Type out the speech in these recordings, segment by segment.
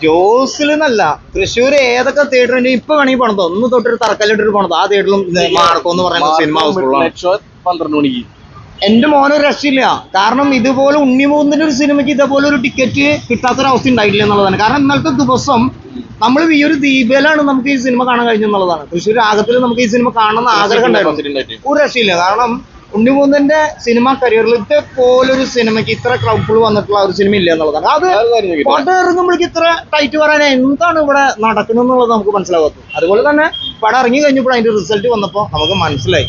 ജോസിൽ എന്നല്ല, തൃശ്ശൂർ ഏതൊക്കെ തിയേറ്ററിന്റെ ഇപ്പൊ വേണമെങ്കിൽ പണിതോ, ഒന്ന് തൊട്ടൊരു തറക്കല്ലിട്ടൊരു പണിതോ, ആ തിയേറ്ററിലും മാർക്കോ എന്ന് പറയുന്ന സിനിമ ഹൗസ്ഫുള്ളാണ്. 12 മണിക്ക് എന്റെ മോനൊരു രക്ഷയില്ല. കാരണം ഇതുപോലെ ഉണ്ണിമൂന്നിന്റെ ഒരു സിനിമയ്ക്ക് ഇതേപോലെ ഒരു ടിക്കറ്റ് കിട്ടാത്തൊരവസ്ഥ ഉണ്ടായിട്ടില്ല എന്നുള്ളതാണ്. കാരണം ഇന്നലത്തെ ദിവസം നമ്മൾ ഈ ഒരു ദീപയിലാണ് നമുക്ക് ഈ സിനിമ കാണാൻ കഴിഞ്ഞെന്നുള്ളതാണ്. തൃശ്ശൂർ ആകത്തിൽ നമുക്ക് ഈ സിനിമ കാണണമെന്ന് ആഗ്രഹം ഉണ്ടായിരുന്നു. ഒരു രക്ഷയില്ല. കാരണം ഉണ്ണിമൂന്നിന്റെ സിനിമ കരിയറിൽ ഇതേപോലൊരു സിനിമയ്ക്ക് ഇത്ര ക്രൗഡ്ഫുൾ വന്നിട്ടുള്ള ഒരു സിനിമ ഇല്ല എന്നുള്ളതാണ്. അത് പടം ഇറങ്ങുമ്പോഴേക്ക് ഇത്ര ടൈറ്റ് പറയാൻ എന്താണ് ഇവിടെ നടക്കുന്നത് എന്നുള്ളത് നമുക്ക് മനസ്സിലാകാത്തത്. അതുപോലെ തന്നെ പടം ഇറങ്ങി കഴിഞ്ഞപ്പോൾ അതിന്റെ റിസൾട്ട് വന്നപ്പോൾ നമുക്ക് മനസ്സിലായി.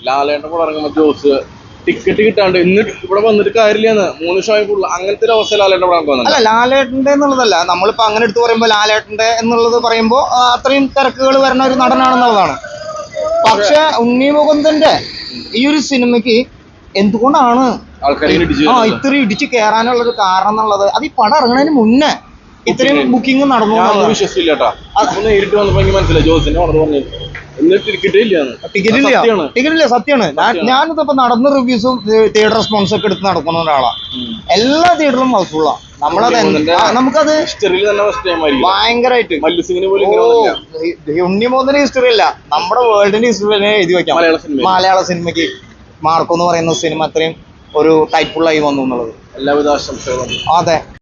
ലാലേട്ടൻ കൂടെ ഇറങ്ങുമ്പോ ജോസ് ടിക്കറ്റ് കിട്ടാണ്ട് എന്നിട്ട് ഇവിടെ വന്നിട്ട് കാര്യമില്ലെന്ന് 3 ഷോയ്ക്കുള്ള അങ്ങനത്തെ ഒരു അവസ്ഥ ലാലേട്ടൻ ഇവിടെ അല്ല, ലാലേട്ടന്റെ എന്നുള്ളതല്ല, നമ്മളിപ്പോ അങ്ങനെ എടുത്ത് പറയുമ്പോൾ ലാലേട്ടന്റെ എന്നുള്ളത് പറയുമ്പോൾ അത്രയും തിരക്കുകൾ വരുന്ന ഒരു നടനാണെന്നുള്ളതാണ്. പക്ഷെ ഉണ്ണി മുകുന്ദന്റെ ഈ ഒരു സിനിമയ്ക്ക് എന്തുകൊണ്ടാണ് ഇത്രയും ഇടിച്ച് കയറാനുള്ള ഒരു കാരണം എന്നുള്ളത്, അത് ഈ പടം ഇറങ്ങുന്നതിന് മുന്നേ ഇത്രയും ബുക്കിംഗ് നടന്നു. വിശ്വസിച്ചില്ല. നേരിട്ട് വന്നപ്പോ എനിക്ക് മനസ്സിലായി ജോസിന്റെ ടിക്കറ്റ് ഇല്ല, സത്യമാണ്. ഞാനിതിപ്പോ നടന്ന റിവ്യൂസും തിയേറ്റർ റെസ്പോൺസ് ഒക്കെ എടുത്ത് നടക്കുന്ന ഒരാളാണ്. എല്ലാ തിയേറ്ററിലും ഹൗസ്ഫുള്ളാണ്. നമ്മളത് നമുക്കത് ഭയങ്കരമായിട്ട് ഉണ്ണിമൂന്നിന്റെ ഹിസ്റ്ററി അല്ല, നമ്മുടെ വേൾഡിന്റെ ഹിസ്റ്ററി തന്നെ എഴുതി വെക്കാം. മലയാള സിനിമയ്ക്ക് മാർക്കോ എന്ന് പറയുന്ന സിനിമ അത്രയും ഒരു ടൈറ്റ്ഫുള്ളായി വന്നു എന്നുള്ളത്. എല്ലാവിധ ആശംസകളും. അതെ.